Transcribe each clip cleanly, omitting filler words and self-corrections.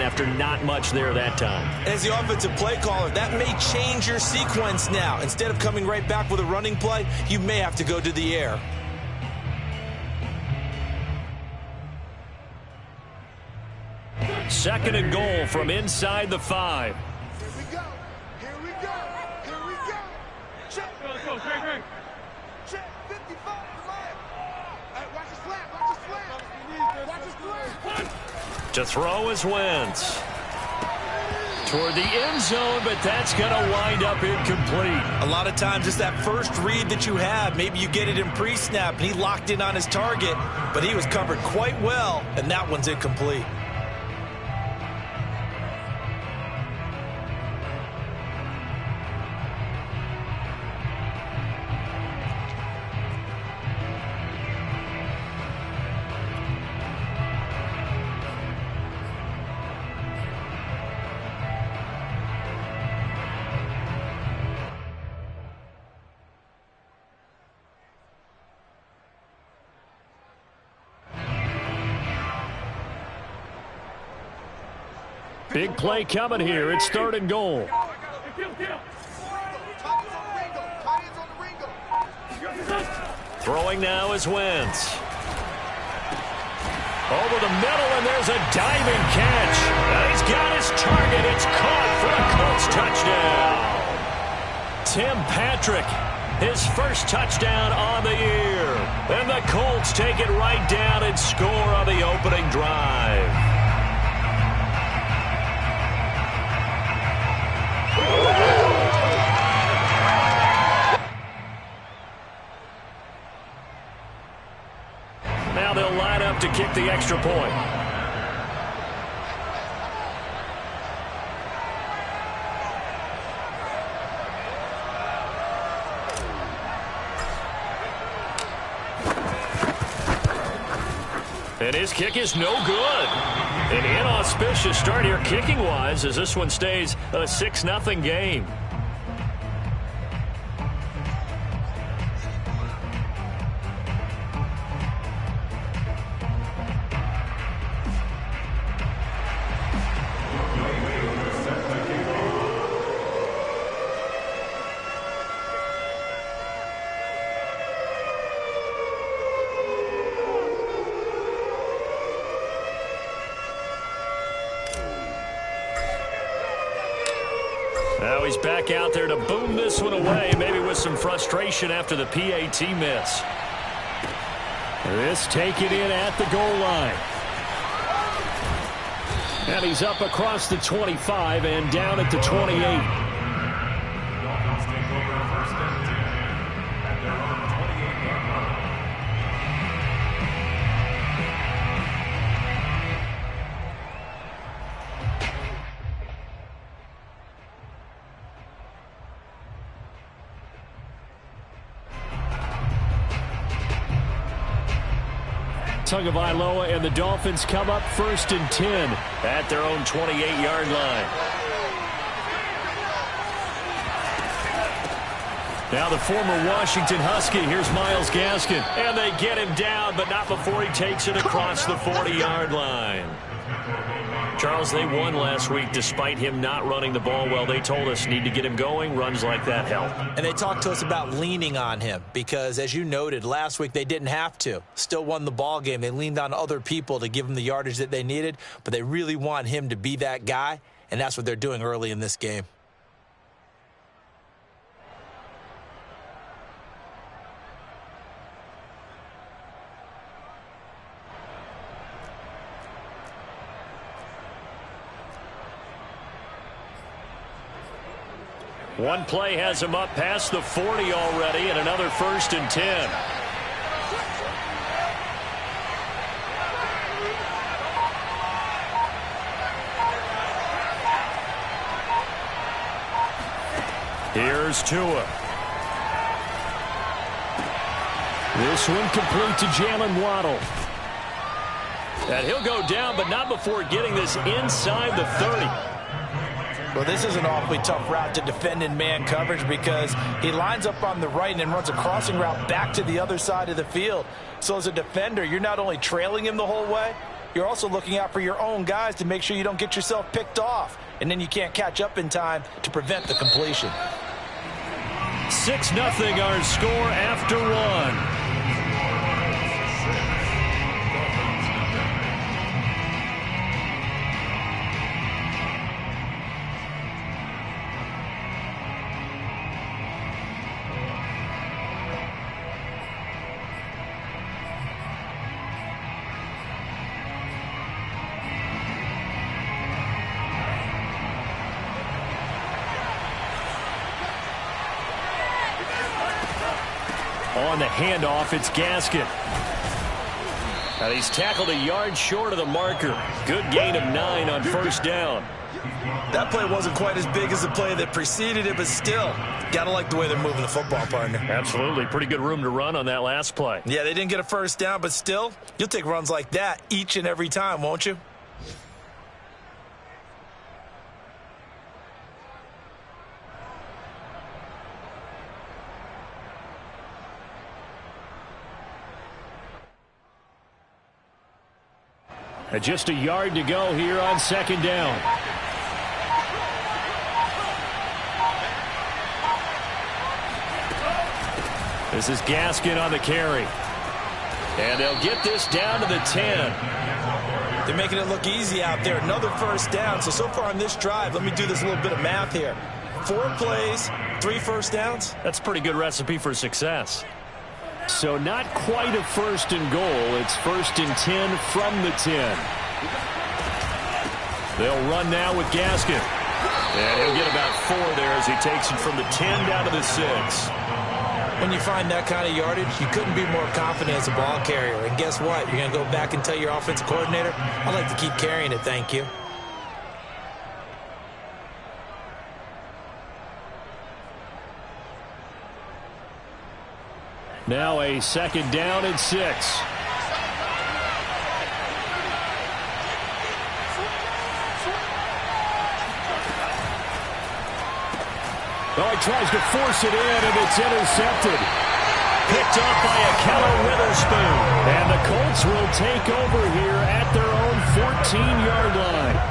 after not much there that time. As the offensive play caller, that may change your sequence now. Instead of coming right back with a running play, you may have to go to the air. Second and goal from inside the 5. Here we go. Here we go. Here we go. Check. Let's go, Greg. Check. 55 line. Watch the slant. Watch the slant. Watch the slant. To throw is Wentz. Toward the end zone, but that's going to wind up incomplete. A lot of times it's that first read that you have. Maybe you get it in pre-snap, and he locked in on his target, but he was covered quite well, and that one's incomplete. Big play coming here. It's third and goal. Throwing now is Wentz. Over the middle, and there's a diving catch. And he's got his target. It's caught for a Colts touchdown. Tim Patrick, his first touchdown on the year. And the Colts take it right down and score on the opening drive. Now they'll line up to kick the extra point. And his kick is no good. An inauspicious start here kicking-wise as this one stays a 6-0 game. Now he's back out there to boom this one away, maybe with some frustration after the PAT miss. This taken in at the goal line. And he's up across the 25 and down at the 28. Tagovailoa and the Dolphins come up 1st and 10 at their own 28-yard line. Now the former Washington Husky. Here's Myles Gaskin. And they get him down, but not before he takes it across the 40-yard line. Charles, they won last week despite him not running the ball well. They told us need to get him going. Runs like that help. And they talked to us about leaning on him because, as you noted, last week they didn't have to. Still won the ball game. They leaned on other people to give them the yardage that they needed, but they really want him to be that guy, and that's what they're doing early in this game. One play has him up past the 40 already, and another 1st and 10. Here's Tua. This one complete to Jalen Waddle. And he'll go down, but not before getting this inside the 30. Well, this is an awfully tough route to defend in man coverage because he lines up on the right and then runs a crossing route back to the other side of the field. So as a defender, you're not only trailing him the whole way, you're also looking out for your own guys to make sure you don't get yourself picked off. And then you can't catch up in time to prevent the completion. 6-0 our score after one. On the handoff, it's Gaskin. Now he's tackled a yard short of the marker. Good gain of 9 on first down. That play wasn't quite as big as the play that preceded it, but still, gotta like the way they're moving the football, partner. Absolutely. Pretty good room to run on that last play. Yeah, they didn't get a first down, but still, you'll take runs like that each and every time, won't you? Just a yard to go here on second down. This is Gaskin on the carry. And they'll get this down to the 10. They're making it look easy out there. Another first down. So far on this drive, let me do this little bit of math here. 4 plays, 3 first downs. That's a pretty good recipe for success. So not quite a first and goal. It's first and 10 from the 10. They'll run now with Gaskin. And he'll get about 4 there as he takes it from the 10 down to the 6. When you find that kind of yardage, you couldn't be more confident as a ball carrier. And guess what? You're going to go back and tell your offensive coordinator, I'd like to keep carrying it, thank you. Now a second down and 6. Oh, he tries to force it in, and it's intercepted. Picked up by Ahkello Witherspoon. And the Colts will take over here at their own 14-yard line.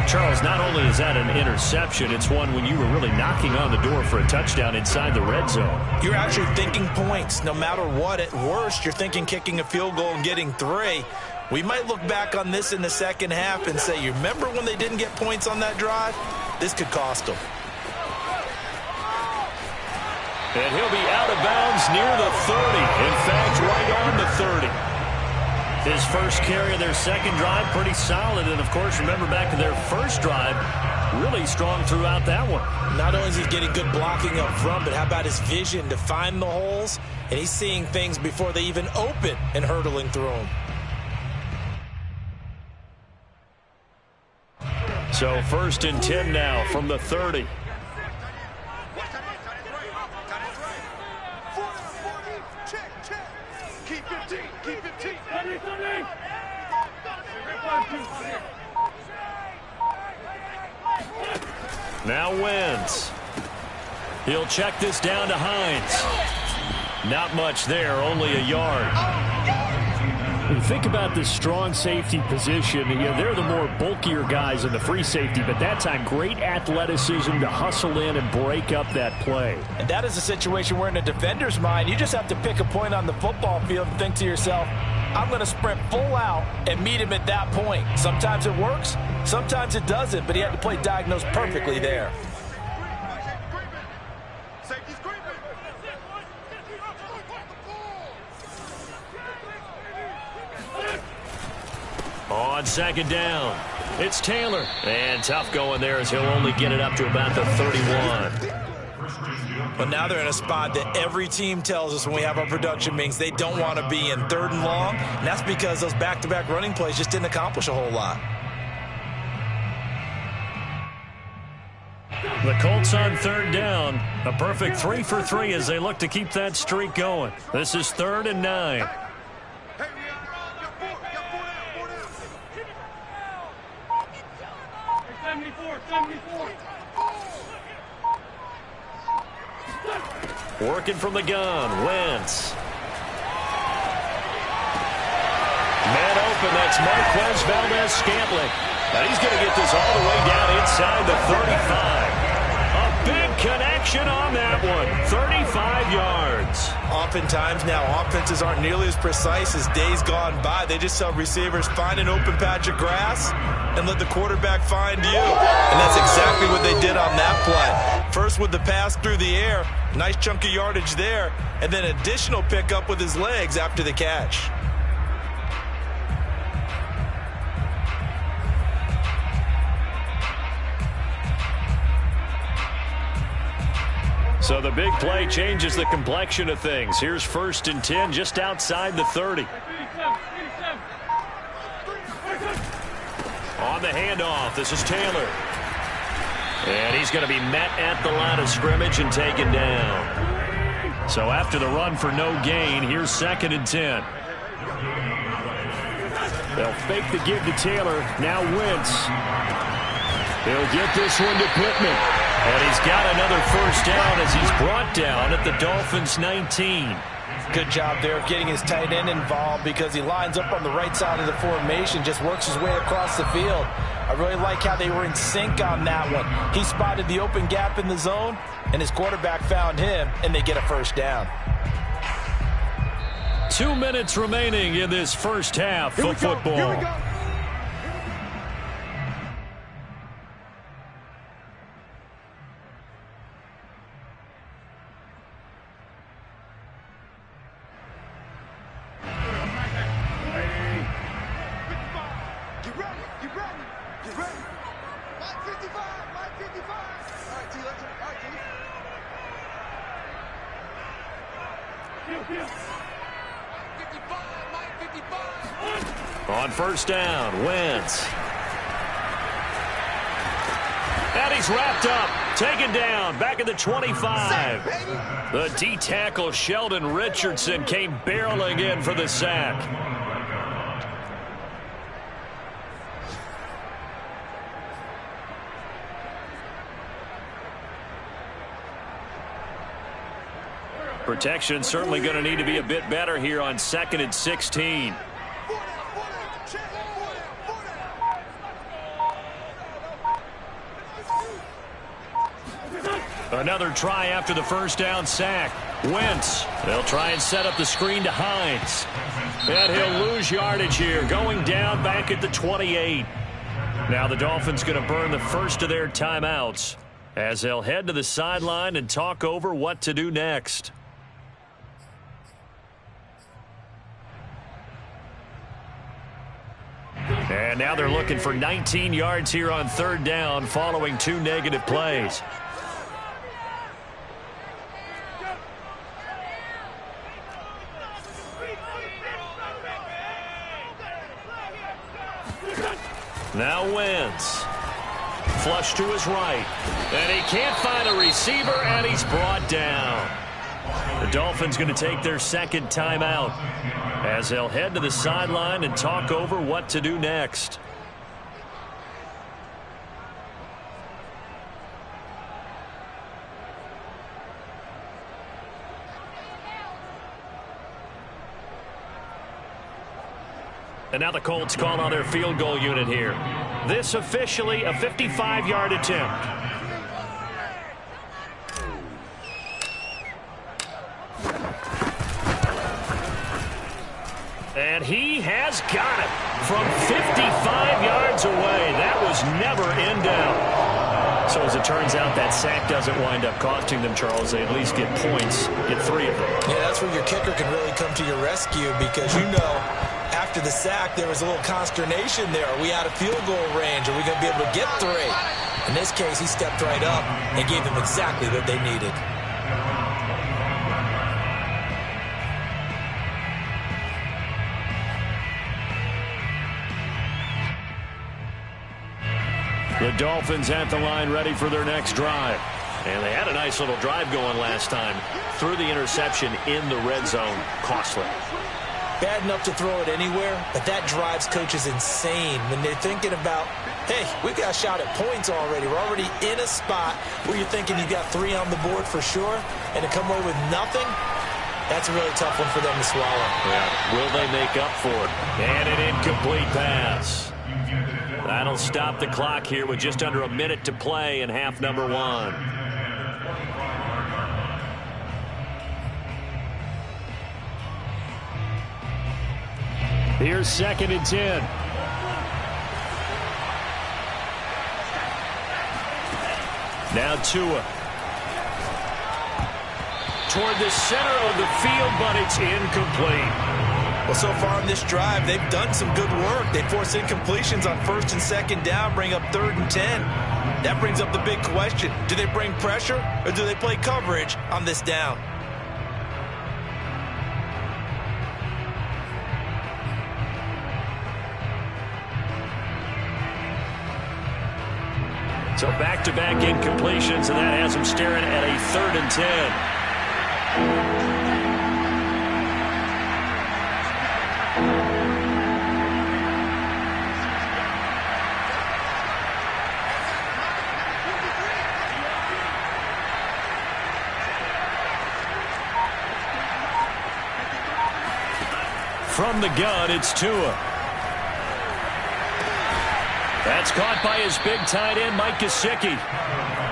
Charles, not only is that an interception, it's one when you were really knocking on the door for a touchdown inside the red zone. You're actually thinking points. No matter what, at worst, you're thinking kicking a field goal and getting 3. We might look back on this in the second half and say, you remember when they didn't get points on that drive? This could cost them. And he'll be out of bounds near the 30. In fact, right on the 30. His first carry of their second drive, pretty solid. And, of course, remember back to their first drive, really strong throughout that one. Not only is he getting good blocking up front, but how about his vision to find the holes? And he's seeing things before they even open and hurdling through them. So first and 10 now from the 30. Now Wentz. He'll check this down to Hines. Not much there, only a yard. When you think about the strong safety position, they're the more bulkier guys in the free safety, but that time great athleticism to hustle in and break up that play. And that is a situation where in a defender's mind, you just have to pick a point on the football field and think to yourself, I'm going to sprint full out and meet him at that point. Sometimes it works, sometimes it doesn't, but he had to play diagnose perfectly there. On second down, it's Taylor. And tough going there as he'll only get it up to about the 31. But now they're in a spot that every team tells us when we have our production meetings they don't want to be in, 3rd and long. And that's because those back-to-back running plays just didn't accomplish a whole lot. The Colts on 3rd down. A perfect 3 for 3 as they look to keep that streak going. This is 3rd and 9. Working from the gun, Wentz. Man open, that's Marquez Valdes-Scantling. And he's going to get this all the way down inside the 35. A big connection on that one. 35 yards. Oftentimes now, offenses aren't nearly as precise as days gone by. They just tell receivers, find an open patch of grass and let the quarterback find you. And that's exactly what they did on that play. First with the pass through the air, nice chunk of yardage there, and then additional pickup with his legs after the catch. So the big play changes the complexion of things. Here's 1st and 10 just outside the 30. On the handoff, this is Taylor. And he's going to be met at the line of scrimmage and taken down. So after the run for no gain, here's 2nd and 10. They'll fake the give to Taylor. Now Wentz. He'll get this one to Pittman. And he's got another first down as he's brought down at the Dolphins' 19. Good job there of getting his tight end involved because he lines up on the right side of the formation, just works his way across the field. I really like how they were in sync on that one. He spotted the open gap in the zone, and his quarterback found him, and they get a first down. 2 minutes remaining in this first half of football. Here we go. On first down, Wentz. And he's wrapped up, taken down, back at the 25. The D-tackle Sheldon Richardson came barreling in for the sack. Protection certainly going to need to be a bit better here on 2nd and 16. Another try after the first down sack. Wentz. They'll try and set up the screen to Hines. And he'll lose yardage here, going down back at the 28. Now the Dolphins going to burn the first of their timeouts as they'll head to the sideline and talk over what to do next. And now they're looking for 19 yards here on 3rd down following 2 negative plays. Now Wentz. Flush to his right. And he can't find a receiver, and he's brought down. The Dolphins going to take their 2nd timeout as they'll head to the sideline and talk over what to do next. And now the Colts call on their field goal unit here. This officially a 55-yard attempt. And he has got it from 55 yards away. That was never in doubt. So as it turns out, that sack doesn't wind up costing them, Charles. They at least get points, get 3 of them. Yeah, that's where your kicker can really come to your rescue because you know after the sack there was a little consternation there. Are we out of field goal range? Are we going to be able to get 3? In this case, he stepped right up and gave them exactly what they needed. The Dolphins at the line ready for their next drive. And they had a nice little drive going last time. Threw the interception in the red zone. Costly. Bad enough to throw it anywhere, but that drives coaches insane when they're thinking about, hey, we got a shot at points already. We're already in a spot where you're thinking you got 3 on the board for sure, and to come away with nothing, That's a really tough one for them to swallow. Yeah. Will they make up for it? And an incomplete pass. That'll stop the clock here with just under a minute to play in half number 1. Here's 2nd and 10. Now Tua. Toward the center of the field, but it's incomplete. Well, so far in this drive, they've done some good work. They force incompletions on 1st and 2nd down, bring up 3rd and 10. That brings up the big question. Do they bring pressure or do they play coverage on this down? So back-to-back incompletions, and that has them staring at a 3rd and 10. From the gun, it's Tua. That's caught by his big tight end, Mike Gesicki.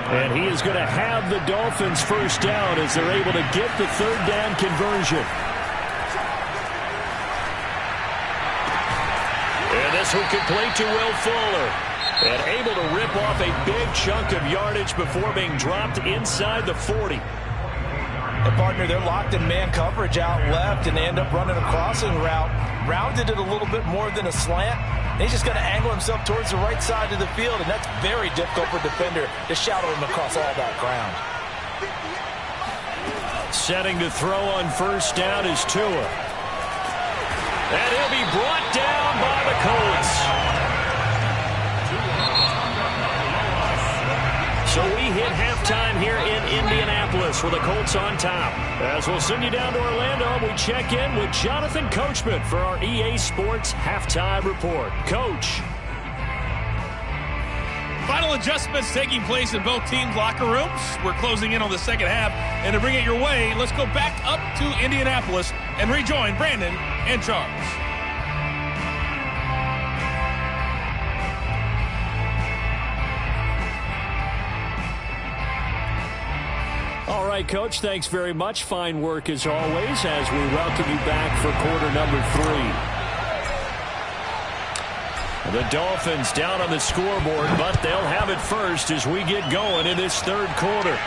And he is going to have the Dolphins first down as they're able to get the 3rd down conversion. And this one complete to Will Fuller. And able to rip off a big chunk of yardage before being dropped inside the 40. And partner, they're locked in man coverage out left, and they end up running a crossing route. Rounded it a little bit more than a slant. He's just going to angle himself towards the right side of the field, and that's very difficult for a defender to shadow him across all that ground. Setting to throw on 1st down is Tua. And he'll be brought down by the Colts. So we hit halftime here in Indianapolis with the Colts on top. As we'll send you down to Orlando, we check in with Jonathan Coachman for our EA Sports Halftime Report. Coach. Final adjustments taking place in both teams' locker rooms. We're closing in on the 2nd half. And to bring it your way, let's go back up to Indianapolis and rejoin Brandon and Charles. All right, Coach, thanks very much. Fine work as always as we welcome you back for quarter number 3. The Dolphins down on the scoreboard, but they'll have it first as we get going in this 3rd quarter.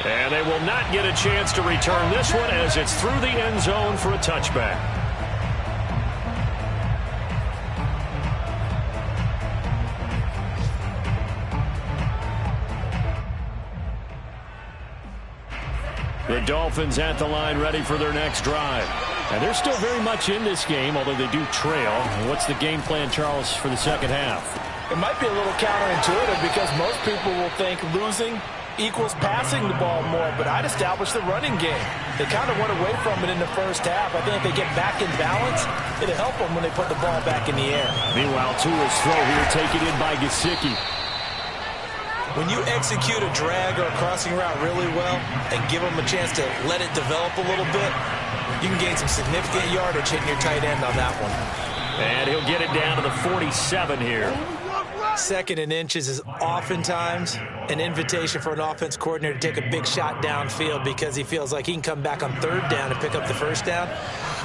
And they will not get a chance to return this one as it's through the end zone for a touchback. The Dolphins at the line ready for their next drive. And they're still very much in this game, although they do trail. What's the game plan, Charles, for the 2nd half? It might be a little counterintuitive because most people will think losing equals passing the ball more, but I'd establish the running game. They kind of went away from it in the 1st half. I think if they get back in balance, it'll help them when they put the ball back in the air. Meanwhile, Tua's throw here taken in by Gesicki. When you execute a drag or a crossing route really well and give them a chance to let it develop a little bit, you can gain some significant yardage hitting your tight end on that one. And he'll get it down to the 47 here. 2nd and inches is oftentimes an invitation for an offense coordinator to take a big shot downfield because he feels like he can come back on 3rd down and pick up the 1st down.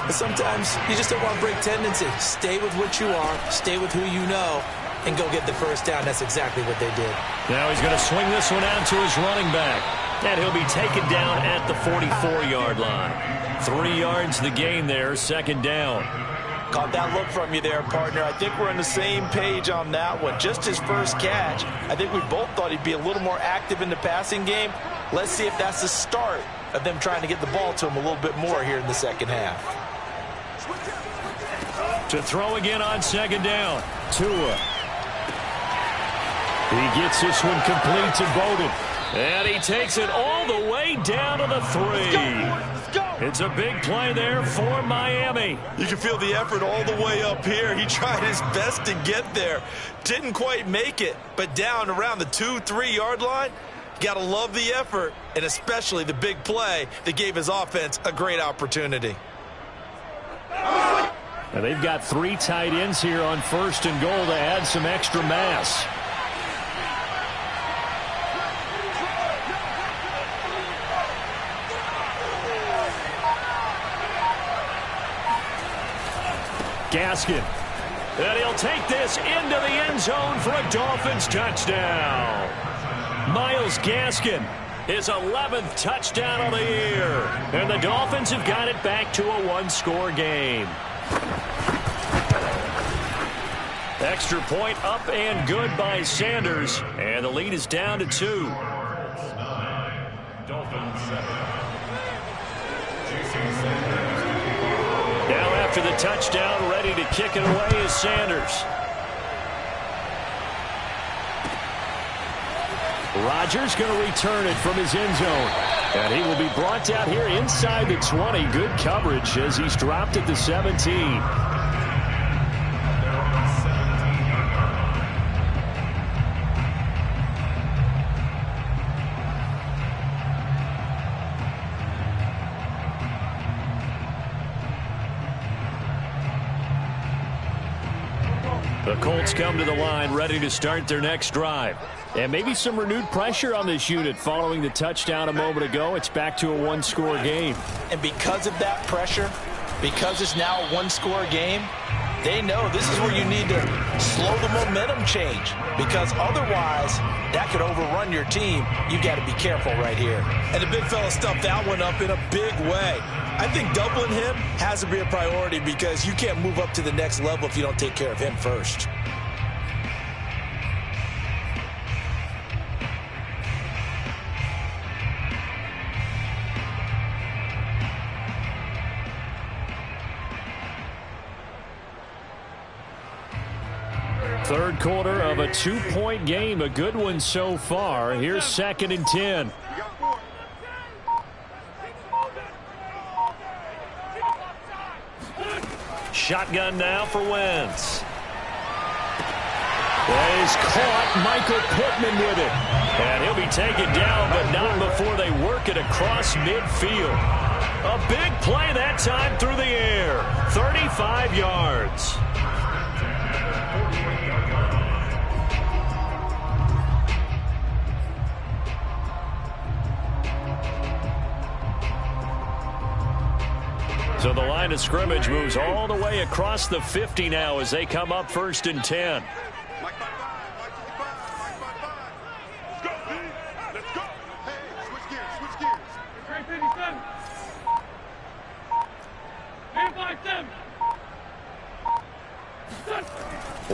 But sometimes you just don't want to break tendency. Stay with what you are, stay with who you know, and go get the 1st down. That's exactly what they did. Now he's going to swing this one out to his running back. And he'll be taken down at the 44-yard line. 3 yards the gain there, 2nd down. Caught that look from you there, partner. I think we're on the same page on that one. Just his first catch. I think we both thought he'd be a little more active in the passing game. Let's see if that's the start of them trying to get the ball to him a little bit more here in the 2nd half. To throw again on 2nd down. Tua. He gets this one complete to Bowden. And he takes it all the way down to the 3. It's a big play there for Miami. You can feel the effort all the way up here. He tried his best to get there. Didn't quite make it, but down around the 2-3 yard line, Got to love the effort, and especially the big play that gave his offense a great opportunity. Now they've got 3 tight ends here on 1st and goal to add some extra mass. Gaskin. And he'll take this into the end zone for a Dolphins touchdown. Myles Gaskin, his 11th touchdown of the year. And the Dolphins have got it back to a 1-score game. Extra point up and good by Sanders. And the lead is down to 2. Now after the touchdown, ready to kick it away is Sanders. Rodgers going to return it from his end zone. And he will be brought out here inside the 20. Good coverage as he's dropped at the 17. The Colts come to the line ready to start their next drive. And maybe some renewed pressure on this unit following the touchdown a moment ago. It's back to a 1-score game. And because of that pressure, because it's now a 1-score game, they know this is where you need to slow the momentum change. Because otherwise, that could overrun your team. You got to be careful right here. And the big fella stuffed that one up in a big way. I think doubling him has to be a priority because you can't move up to the next level if you don't take care of him first. Third quarter of a 2-point game, a good one so far. Here's 2nd and 10. Shotgun now for Wentz. He's caught. Michael Pittman with it. And he'll be taken down, but not before they work it across midfield. A big play that time through the air. 35 yards. So the line of scrimmage moves all the way across the 50 now as they come up 1st and 10.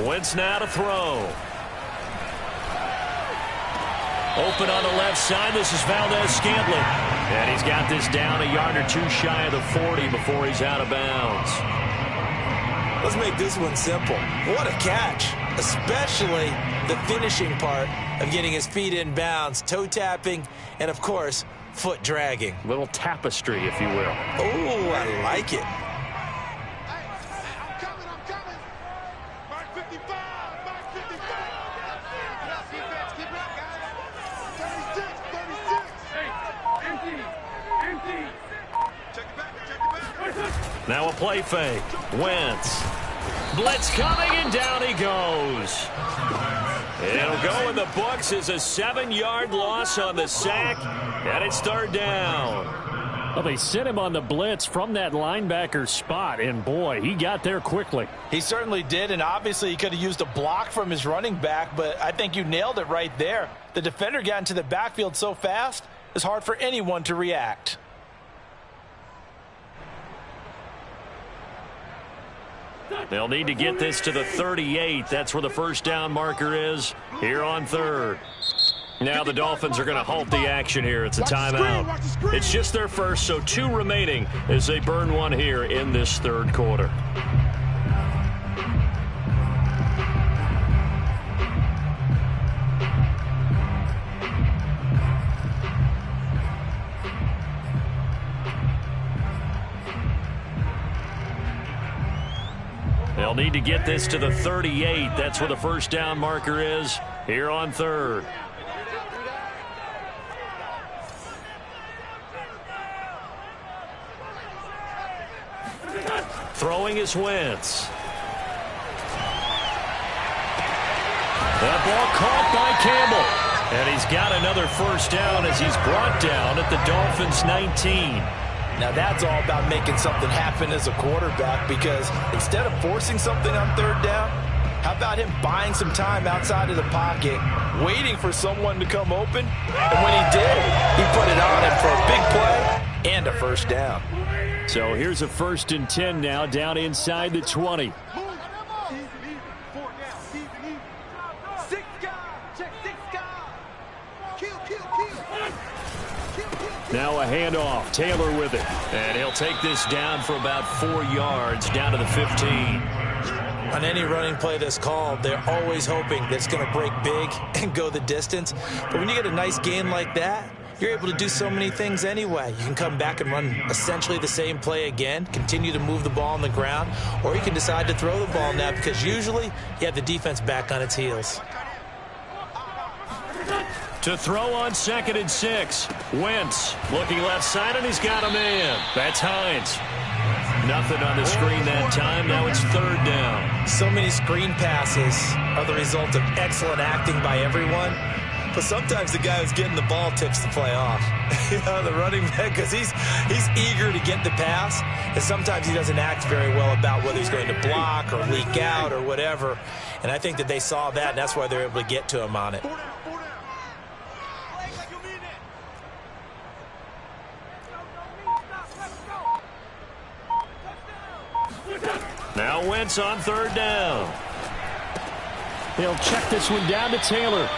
Wentz now to throw. Open on the left side. This is Valdez-Scantling. And he's got this down a yard or 2 shy of the 40 before he's out of bounds. Let's make this one simple. What a catch, especially the finishing part of getting his feet in bounds, toe tapping, and, of course, foot dragging. Little tapestry, if you will. Oh, I like it. Now a play fake. Wentz. Blitz coming, and down he goes. It'll go in the books as a 7-yard loss on the sack, and it's 3rd down. Well, they sent him on the blitz from that linebacker spot, and boy, he got there quickly. He certainly did, and obviously he could have used a block from his running back, but I think you nailed it right there. The defender got into the backfield so fast, it's hard for anyone to react. They'll need to get this to the 38. That's where the 1st down marker is here on 3rd. Now the Dolphins are going to halt the action here. It's a timeout. It's just their first, so 2 remaining as they burn one here in this 3rd quarter. They'll need to get this to the 38. That's where the 1st down marker is here on 3rd. Throwing is Wentz. That ball caught by Campbell. And he's got another first down as he's brought down at the Dolphins' 19. Now that's all about making something happen as a quarterback, because instead of forcing something on third down, how about him buying some time outside of the pocket, waiting for someone to come open? And when he did, he put it on him for a big play and a first down. So here's a 1st and 10 now, down inside the 20. Now a handoff. Taylor with it. And he'll take this down for about 4 yards, down to the 15. On any running play that's called, they're always hoping that it's going to break big and go the distance. But when you get a nice gain like that, you're able to do so many things anyway. You can come back and run essentially the same play again, continue to move the ball on the ground, or you can decide to throw the ball now, because usually you have the defense back on its heels. To throw on 2nd and 6. Wentz looking left side, and he's got a man. That's Hines. Nothing on the screen that time. Now it's 3rd down. So many screen passes are the result of excellent acting by everyone. But sometimes the guy who's getting the ball tips the play off. The running back, because he's eager to get the pass, and sometimes he doesn't act very well about whether he's going to block or leak out or whatever. And I think that they saw that, and that's why they're able to get to him on it. Now Wentz on 3rd down. He'll check this one down to Taylor.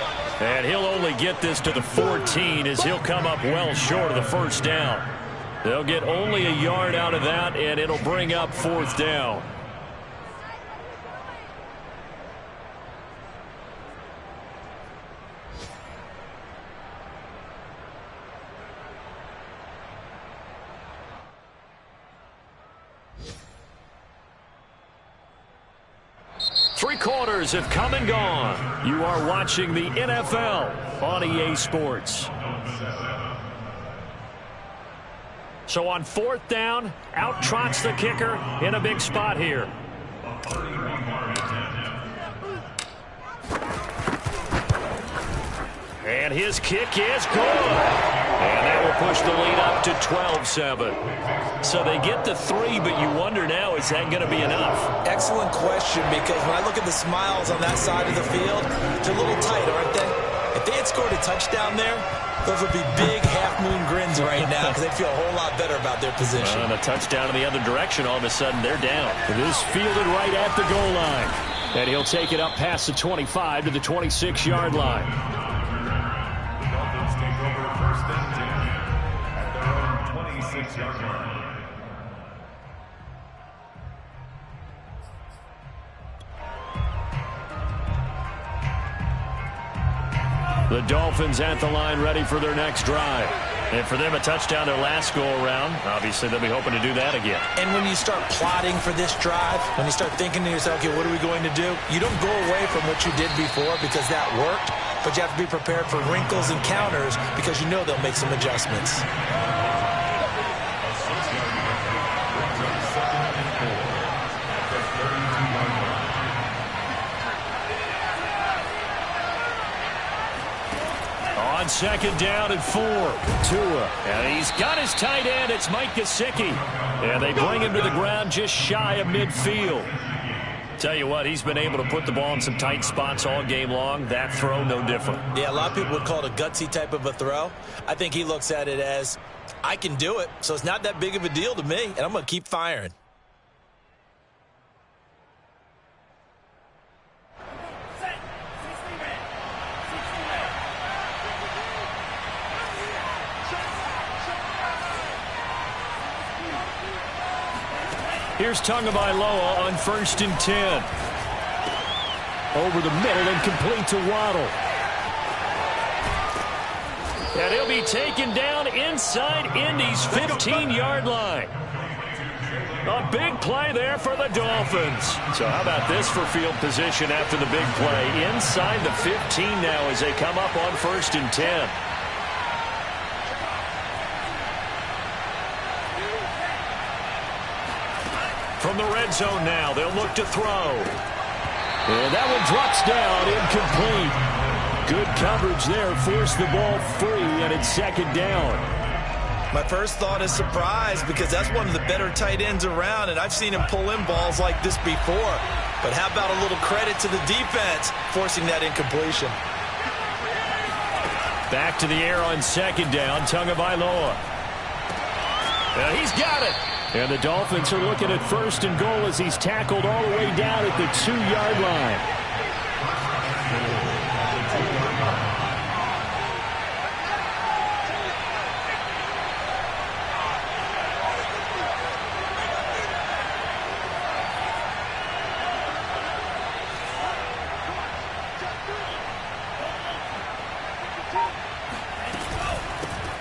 And he'll only get this to the 14 as he'll come up well short of the first down. They'll get only a yard out of that, and it'll bring up 4th down. Three quarters have come and gone. You are watching the NFL on EA Sports. So on 4th down, out trots the kicker in a big spot here. And his kick is good. And that will push the lead up to 12-7. So they get the 3, but you wonder now, is that going to be enough? Excellent question, because when I look at the smiles on that side of the field, they're a little tight, aren't they? If they had scored a touchdown there, those would be big half-moon grins right now, because they feel a whole lot better about their position. And a touchdown in the other direction, all of a sudden they're down. It is fielded right at the goal line. And he'll take it up past the 25 to the 26-yard line. Take over 1st and 10 at their own 26-yard line. The Dolphins at the line, ready for their next drive. And for them, a touchdown their last go-around. Obviously, they'll be hoping to do that again. And when you start plotting for this drive, when you start thinking to yourself, okay, what are we going to do? You don't go away from what you did before because that worked, but you have to be prepared for wrinkles and counters because you know they'll make some adjustments. On 2nd down and 4, Tua. And he's got his tight end. It's Mike Gesicki. And they bring him to the ground just shy of midfield. Tell you what, he's been able to put the ball in some tight spots all game long. That throw, no different. Yeah, a lot of people would call it a gutsy type of a throw. I think he looks at it as, I can do it, so it's not that big of a deal to me, and I'm going to keep firing. Here's Tagovailoa on 1st and 10. Over the middle and complete to Waddle. And he'll be taken down inside Indy's 15-yard line. A big play there for the Dolphins. So how about this for field position after the big play? Inside the 15 now as they come up on 1st and 10. From the red zone now, they'll look to throw. And that one drops down, incomplete. Good coverage there, forced the ball free, and it's second down. My first thought is surprise because that's one of the better tight ends around, and I've seen him pull in balls like this before. But how about a little credit to the defense forcing that incompletion? Back to the air on second down, Tagovailoa. He's got it. And the Dolphins are looking at first and goal as he's tackled all the way down at the 2-yard line.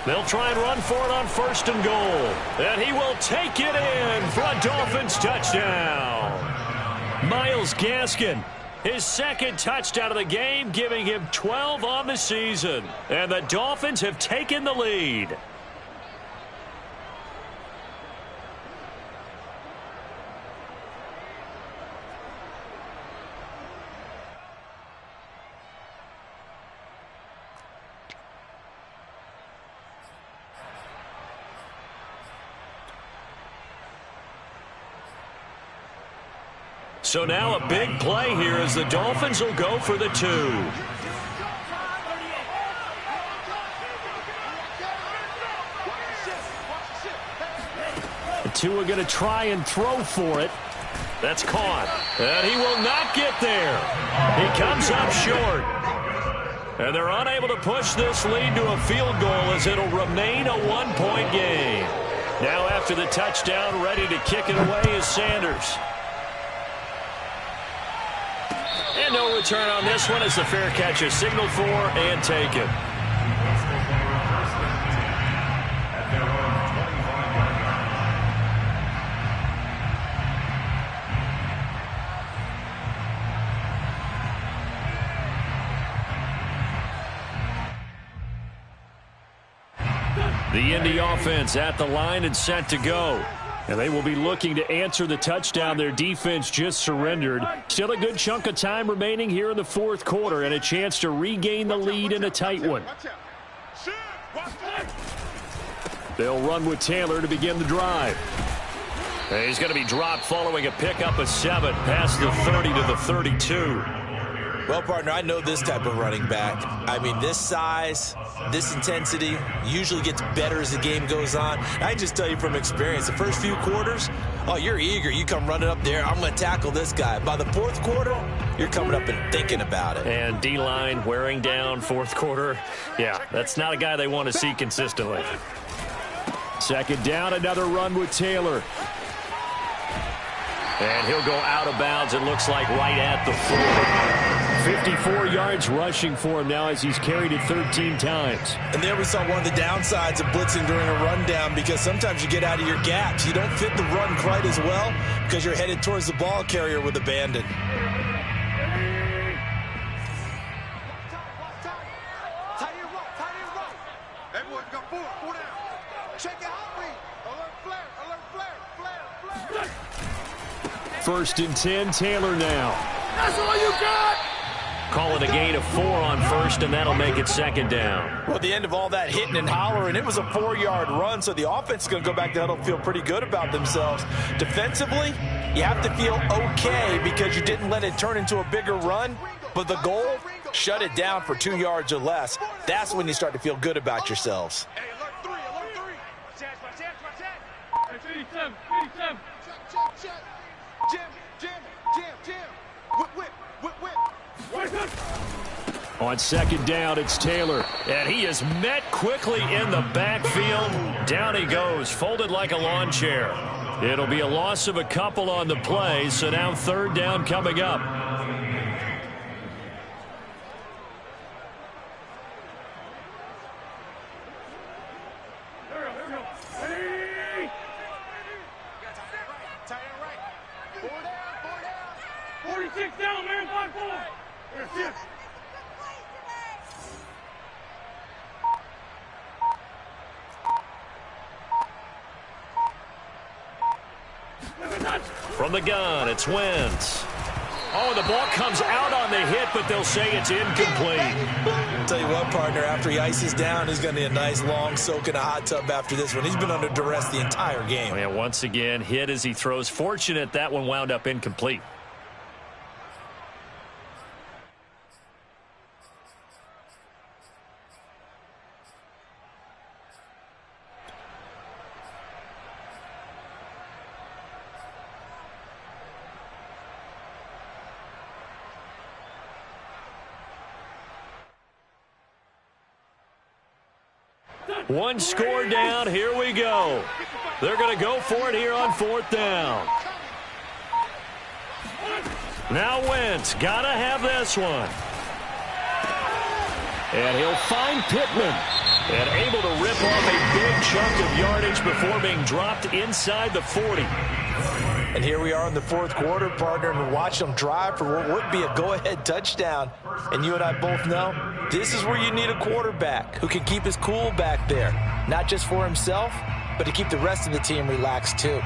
They'll try and run for it on first and goal. And he will take it in for a Dolphins touchdown. Myles Gaskin, his second touchdown of the game, giving him 12 on the season. And the Dolphins have taken the lead. So now a big play here as the Dolphins will go for the 2. The 2 are going to try and throw for it. That's caught. And he will not get there. He comes up short. And they're unable to push this lead to a field goal as it'll remain a 1-point game. Now after the touchdown, ready to kick it away is Sanders. And no return on this one as the fair catch is signaled for and taken. The Indy offense at the line and set to go. And they will be looking to answer the touchdown their defense just surrendered. Still a good chunk of time remaining here in the fourth quarter and a chance to regain the lead in a tight one. They'll run with Taylor to begin the drive. And he's going to be dropped following a pickup of 7 past the 30 to the 32. Well, partner, I know this type of running back. I mean, this size, this intensity usually gets better as the game goes on. I just tell you from experience, the first few quarters, oh, you're eager. You come running up there, I'm going to tackle this guy. By the fourth quarter, you're coming up and thinking about it. And D-line wearing down fourth quarter. Yeah, that's not a guy they want to see consistently. Second down, another run with Taylor. And he'll go out of bounds, it looks like, right at the 40. 54 yards rushing for him now as he's carried it 13 times. And there we saw one of the downsides of blitzing during a rundown because sometimes you get out of your gaps. You don't fit the run quite as well because you're headed towards the ball carrier with abandon. Everyone's got 4 down. Check it out, alert flare. First and 10, Taylor now. That's all you got. Calling a gain of 4 on first, and that'll make it second down. Well, at the end of all that hitting and hollering, it was a 4-yard run, so the offense is going to go back to huddle and feel pretty good about themselves. Defensively, you have to feel okay because you didn't let it turn into a bigger run, but the goal, shut it down for 2 yards or less. That's when you start to feel good about yourselves. Hey, alert 3. Watch that. Jim. Whip. On second down, it's Taylor. And he is met quickly in the backfield. Down he goes, folded like a lawn chair. It'll be a loss of a couple on the play, so now third down coming up. the gun, it's Wentz. Oh, and the ball comes out on the hit, but they'll say it's incomplete. I'll tell you what, partner, after he ices down, he's going to need a nice long soak in a hot tub after this one. He's been under duress the entire game. Oh, yeah, once again, hit as he throws. Fortunate that one wound up incomplete. One score down. Here we go. They're going to go for it here on 4th down. Now Wentz. Got to have this one. And he'll find Pittman. And able to rip off a big chunk of yardage before being dropped inside the 40. And here we are in the 4th quarter, partner, and watch them drive for what would be a go-ahead touchdown. And you and I both know this is where you need a quarterback who can keep his cool back there, not just for himself, but to keep the rest of the team relaxed too.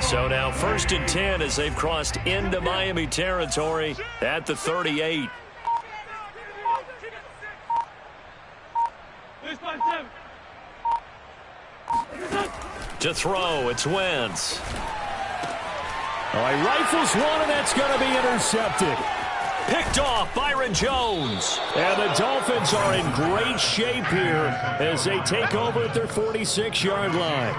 So now 1st and 10 as they've crossed into Miami territory at the 38. To throw, it's Wentz. Oh, he rifles one, and that's going to be intercepted. Picked off, Byron Jones. And the Dolphins are in great shape here as they take over at their 46-yard line.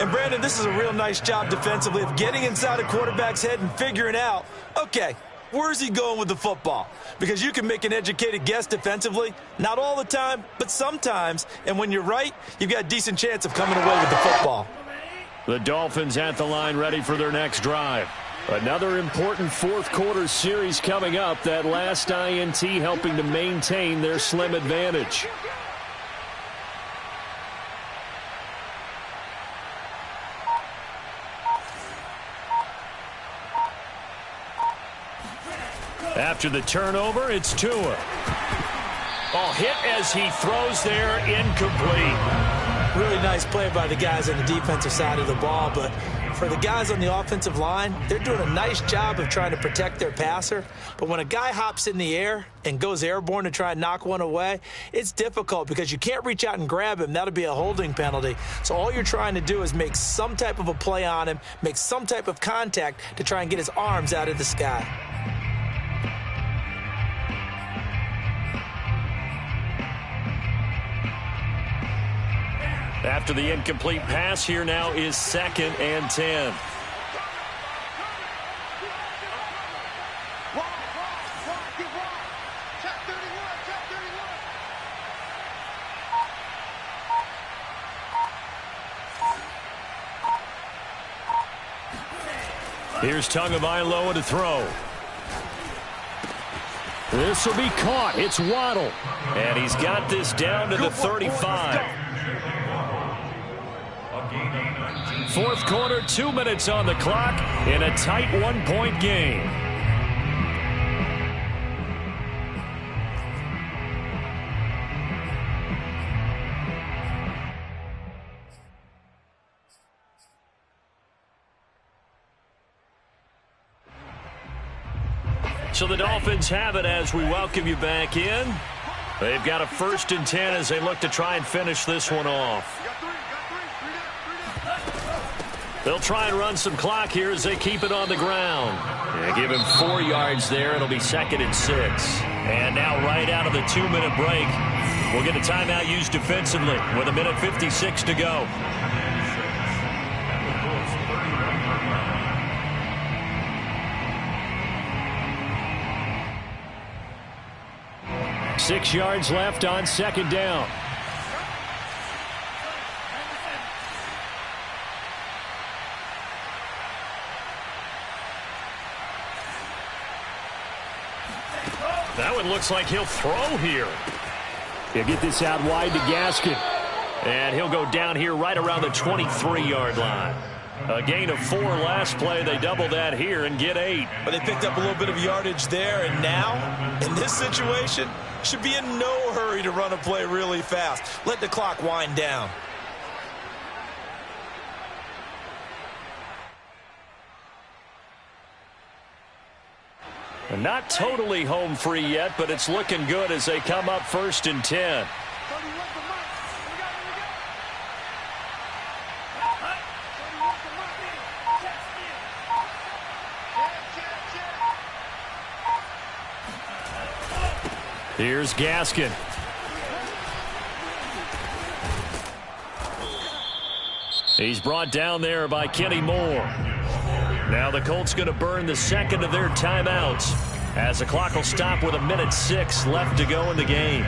And, Brandon, this is a real nice job defensively of getting inside a quarterback's head and figuring out, okay, where's he going with the football? Because you can make an educated guess defensively, not all the time, but sometimes. And when you're right, you've got a decent chance of coming away with the football. The Dolphins at the line ready for their next drive. Another important 4th quarter series coming up. That last INT helping to maintain their slim advantage. After the turnover, it's Tua. Oh, hit as he throws there, incomplete. Really nice play by the guys on the defensive side of the ball, but for the guys on the offensive line, they're doing a nice job of trying to protect their passer. But when a guy hops in the air and goes airborne to try and knock one away, it's difficult because you can't reach out and grab him. That'll be a holding penalty. So all you're trying to do is make some type of a play on him, make some type of contact to try and get his arms out of the sky. After the incomplete pass, here now is 2nd and 10. Here's Tagovailoa to throw. This will be caught. It's Waddle. And he's got this down to the 35. 4th quarter, 2 minutes on the clock in a tight 1-point game. So the Dolphins have it as we welcome you back in. They've got a 1st and 10 as they look to try and finish this one off. They'll try and run some clock here as they keep it on the ground. Yeah, give him 4 yards there. It'll be 2nd and 6. And now right out of the 2-minute break, we'll get a timeout used defensively with 1:56 to go. Six yards left on 2nd down. That one looks like he'll throw here. He'll get this out wide to Gaskin. And he'll go down here right around the 23-yard line. A gain of 4 last play. They double that here and get 8. But they picked up a little bit of yardage there, and now, in this situation, should be in no hurry to run a play really fast. Let the clock wind down. Not totally home free yet, but it's looking good as they come up 1st and 10. Here's Gaskin. He's brought down there by Kenny Moore. Now the Colts going to burn the second of their timeouts as the clock will stop with 1:06 left to go in the game.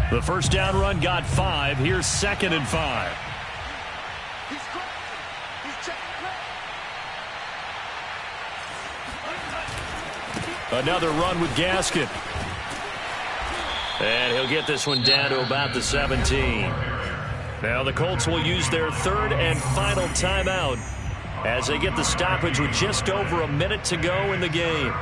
The first down run got 5. Here's 2nd and 5. Another run with Gaskin. And he'll get this one down to about the 17. Now the Colts will use their 3rd and final timeout as they get the stoppage with just over a minute to go in the game.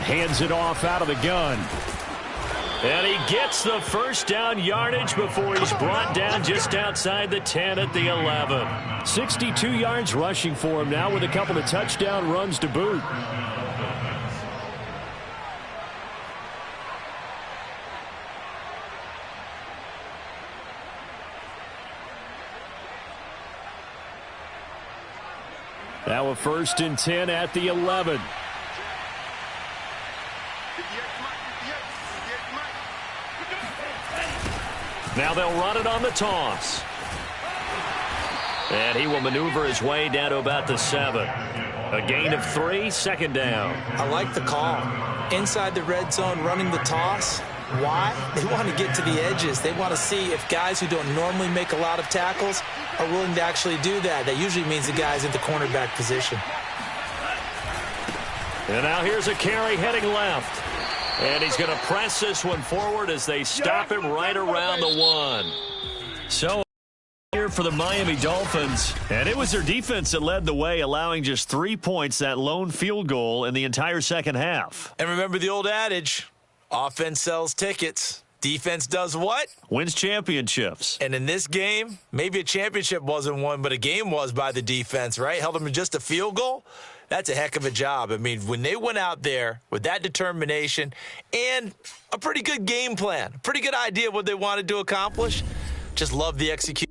Hands it off out of the gun. And he gets the first down yardage before he's brought down just outside the 10 at the 11. 62 yards rushing for him now with a couple of touchdown runs to boot. Now a 1st and 10 at the 11. Now they'll run it on the toss. And he will maneuver his way down to about the 7. A gain of 3, 2nd down. I like the call. Inside the red zone, running the toss. Why? They want to get to the edges. They want to see if guys who don't normally make a lot of tackles are willing to actually do that. That usually means the guy's at the cornerback position. And now here's a carry heading left. And he's going to press this one forward as they stop him right around the 1. So here for the Miami Dolphins. And it was their defense that led the way, allowing just 3 points, that lone field goal in the entire second half. And remember the old adage, offense sells tickets. Defense does what? Wins championships. And in this game, maybe a championship wasn't won, but a game was by the defense, right? Held them to just a field goal. That's a heck of a job. I mean, when they went out there with that determination and a pretty good game plan, pretty good idea of what they wanted to accomplish, just love the execution.